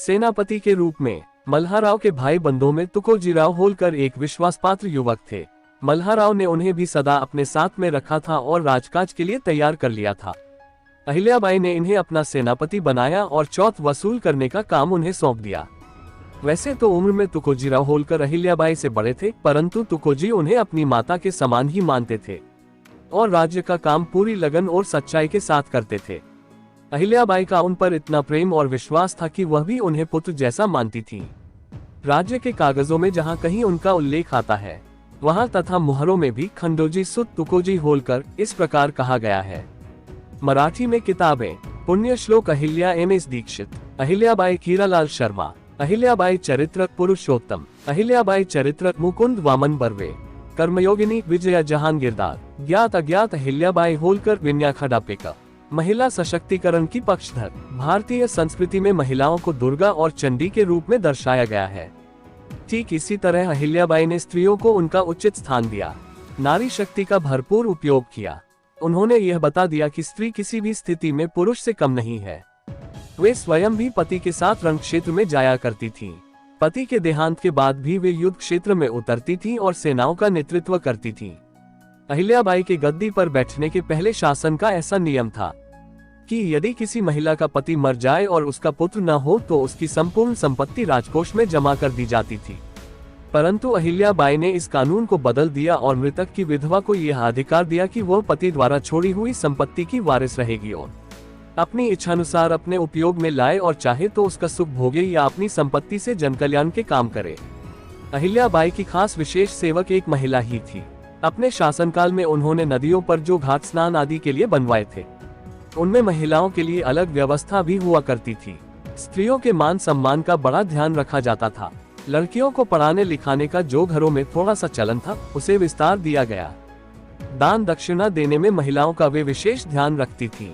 सेनापति के रूप में मल्हाराव के भाई बंधुओं में तुकोजीराव होलकर एक विश्वासपात्र युवक थे। मल्हाराव ने उन्हें भी सदा अपने साथ में रखा था और राजकाज के लिए तैयार कर लिया था। अहिल्याबाई ने इन्हें अपना सेनापति बनाया और चौथ वसूल करने का काम उन्हें सौंप दिया। वैसे तो उम्र में तुकोजीराव होलकर अहिल्याबाई से बड़े थे, परंतु तुकोजी उन्हें अपनी माता के समान ही मानते थे और राज्य का काम पूरी लगन और सच्चाई के साथ करते थे। अहिल्याबाई का उन पर इतना प्रेम और विश्वास था कि वह भी उन्हें पुत्र जैसा मानती थी। राज्य के कागजों में जहाँ कहीं उनका उल्लेख आता है, वहाँ तथा मुहरों में भी खंडोजी सुत तुकोजी होलकर इस प्रकार कहा गया है। मराठी में किताबें: पुण्यश्लोक अहिल्या एम.एस. दीक्षित, अहिल्याबाई हीरालाल शर्मा, अहिल्याबाई चरित्र पुरुषोत्तम, अहिल्याबाई चरित्र मुकुंद वामन बर्वे, कर्मयोगिनी विजया जहांगीरदार, ज्ञात अज्ञात अहिल्याबाई होलकर विन्या खडापेकर। महिला सशक्तिकरण की पक्षधर। भारतीय संस्कृति में महिलाओं को दुर्गा और चंडी के रूप में दर्शाया गया है। ठीक इसी तरह अहिल्याबाई ने स्त्रियों को उनका उचित स्थान दिया, नारी शक्ति का भरपूर उपयोग किया। उन्होंने यह बता दिया कि स्त्री किसी भी स्थिति में पुरुष से कम नहीं है। वे स्वयं भी पति के साथ रण क्षेत्र में जाया करती थीं। पति के देहांत के बाद भी वे युद्ध क्षेत्र में उतरती थीं और सेनाओं का नेतृत्व करती थीं। अहिल्याबाई के गद्दी पर बैठने के पहले शासन का ऐसा नियम था कि यदि किसी महिला का पति मर जाए और उसका पुत्र न हो तो उसकी संपूर्ण संपत्ति राजकोष में जमा कर दी जाती थी। परंतु अहिल्याबाई ने इस कानून को बदल दिया और मृतक की विधवा को यह अधिकार दिया कि वह पति द्वारा छोड़ी हुई संपत्ति की वारिस रहेगी और अपनी इच्छानुसार अपने उपयोग में लाए और चाहे तो उसका सुख भोगे या अपनी संपत्ति से जनकल्याण के काम करे। अहिल्याबाई की खास विशेष सेवक एक महिला ही थी। अपने शासनकाल में उन्होंने नदियों पर जो घाट स्नान आदि के लिए बनवाए थे, उनमें महिलाओं के लिए अलग व्यवस्था भी हुआ करती थी। स्त्रियों के मान सम्मान का बड़ा ध्यान रखा जाता था। लड़कियों को पढ़ाने लिखाने का जो घरों में थोड़ा सा चलन था, उसे विस्तार दिया गया। दान दक्षिणा देने में महिलाओं का वे विशेष ध्यान रखती थीं।